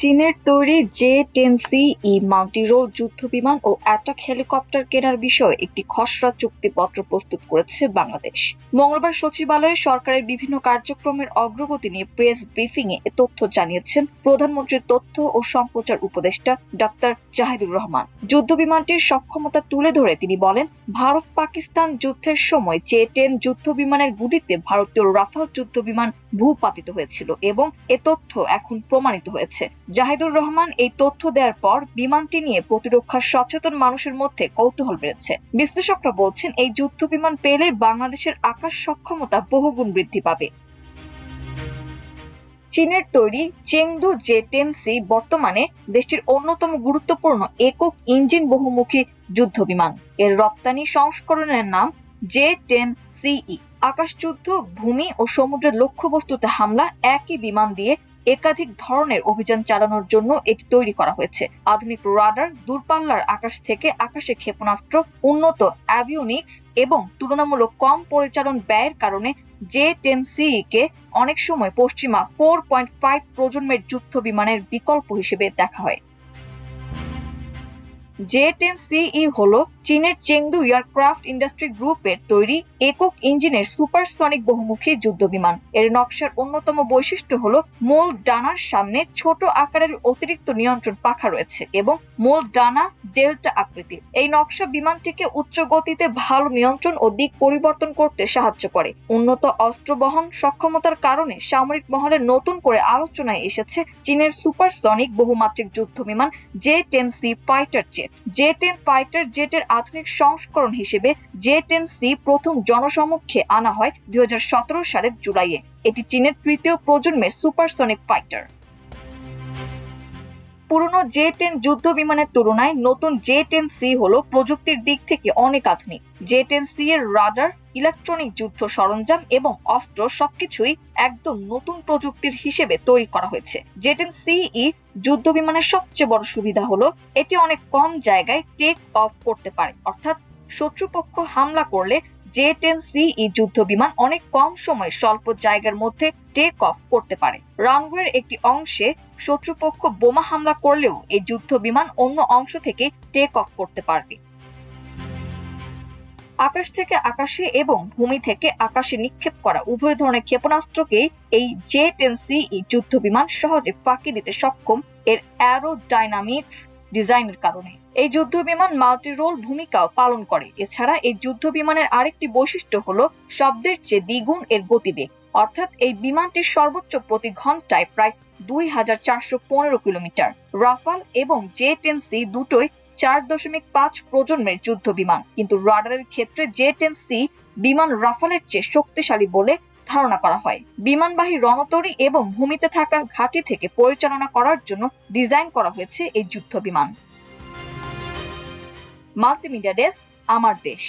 চীনের তৈরি জে-10সি মাল্টি-রোল যুদ্ধবিমান ও অ্যাটাক হেলিকপ্টার কেনার বিষয়ে একটি খসড়া চুক্তিপত্র প্রস্তুত করেছে বাংলাদেশ। মঙ্গলবার সচিবালয়ে সরকারের বিভিন্ন কার্যক্রমের অগ্রগতি নিয়ে প্রেস ব্রিফিংয়ে এ তথ্য জানিয়েছেন প্রধানমন্ত্রীর তথ্য ও সম্প্রচার উপদেষ্টা ডাক্তার জাহিদুর রহমান। যুদ্ধবিমানটির সক্ষমতা তুলে ধরে তিনি বলেন, ভারত পাকিস্তান যুদ্ধের সময় জে-10 যুদ্ধবিমানের গুলিতে ভারতীয় রাফাল যুদ্ধবিমান ভূপাতিত হয়েছিল এবং এ তথ্য এখন প্রমাণিত হয়েছে। জাহিদুর রহমান এই তথ্য দেওয়ার পর বিমানটি নিয়ে প্রতিরক্ষা সচেতন মানুষের মধ্যে কৌতূহল বেড়েছে। বিশ্লেষকরা বলছেন, এই যুদ্ধবিমান পেলে বাংলাদেশের আকাশ সক্ষমতা বহুগুণ বৃদ্ধি পাবে। চীনের তৈরি চেংদু জে-10সি বর্তমানে দেশটির অন্যতম গুরুত্বপূর্ণ একক ইঞ্জিন বহুমুখী যুদ্ধবিমান। এর রপ্তানি সংস্করণের নাম জে-10সিই। আকাশযুদ্ধ, ভূমি ও সমুদ্রের লক্ষ্যবস্তুতে হামলা একই বিমান দিয়ে একাধিক ধরনের অভিযান চালানোর জন্য এটি তৈরি করা হয়েছে। আধুনিক রাডার, দূরপাল্লার আকাশ থেকে আকাশে ক্ষেপণাস্ত্র, উন্নত অ্যাভিওনিক্স এবং তুলনামূলক কম পরিচালন ব্যয়ের কারণে জে-10সিই কে অনেক সময় পশ্চিমা 4.5 প্রজন্মের যুদ্ধ বিমানের বিকল্প হিসেবে দেখা হয়। জে-10সিই হলো চীনের চেংদু এয়ারক্রাফট ইন্ডাস্ট্রি গ্রুপের তৈরি একক ইঞ্জিনের সুপারসনিক বহুমুখী যুদ্ধবিমান। এর নকশার অন্যতম বৈশিষ্ট্য হলো মূল ডানার সামনে ছোট আকারের অতিরিক্ত নিয়ন্ত্রণ পাখা রয়েছে এবং মূল ডানা ডেল্টা আকৃতির। এই নকশা বিমানটিকে উচ্চ গতিতে ভালো নিয়ন্ত্রণ ও দিক পরিবর্তন করতে সাহায্য করে। উন্নত অস্ত্র বহন সক্ষমতার কারণে সামরিক মহলে নতুন করে আলোচনায় এসেছে চীনের সুপারসনিক বহুমাত্রিক যুদ্ধবিমান জে-10সি ফাইটার জেট। জে-10 ফাইটার জেটের আধুনিক সংস্করণ হিসেবে জে-10সি প্রথম জনসমক্ষে আনা হয় 2017 সালের জুলাইয়ে। এটি চীনের তৃতীয় প্রজন্মের সুপারসনিক ফাইটার। পুরনো জে-10 যুদ্ধ বিমানের তুলনায় নতুন জে-10সি হলো প্রযুক্তির দিক থেকে অনেক আধুনিক। জে-10সি এর রাডার, ইলেকট্রনিক যুদ্ধ সরঞ্জাম এবং অস্ত্র সবকিছুই একদম নতুন প্রযুক্তির হিসেবে তৈরি করা হয়েছে। জে-10সিই যুদ্ধ বিমানের সবচেয়ে বড় সুবিধা হলো এটি অনেক কম জায়গায় টেক অফ করতে পারে, অর্থাৎ শত্রুপক্ষ হামলা করলে জে-10সিই যুদ্ধ বিমান অনেক কম সময়ে স্বল্প জায়গার মধ্যে টেক অফ করতে পারে। রানওয়ের একটি অংশে শত্রুপক্ষ বোমা হামলা করলেও এই যুদ্ধ বিমান অন্য অংশ থেকে টেক অফ করতে পারবে। আকাশ থেকে আকাশে এবং ভূমি থেকে আকাশে নিক্ষেপ করা উভয় ধরনের ক্ষেপণাস্ত্রকেই এই জে-10সিই যুদ্ধ বিমান সহজে ফাঁকি দিতে সক্ষম এর অ্যারোডাইনামিক্স ডিজাইনের কারণে। এই যুদ্ধ বিমান মাল্টি রোল ভূমিকাও পালন করে। এছাড়া এই যুদ্ধ বিমানের আরেকটি বৈশিষ্ট্য হলো শব্দের চেয়ে দ্বিগুণ এর গতিবেগ, অর্থাৎ এই বিমানটির সর্বোচ্চ প্রতি ঘন্টায় প্রায় 2415 কিলোমিটার। রাফাল এবং জে-10সি দুটোই 4.5 প্রজন্মের যুদ্ধ বিমান, কিন্তু রাডারের ক্ষেত্রে জে-10সি বিমান রাফালের চেয়ে শক্তিশালী বলে ধারণা করা হয়। বিমানবাহী রণতরী এবং ভূমিতে থাকা ঘাঁটি থেকে পরিচালনা করার জন্য ডিজাইন করা হয়েছে এই যুদ্ধ বিমান। মাল্টিমিডিয়া ডেস্ক, আমার দেশ।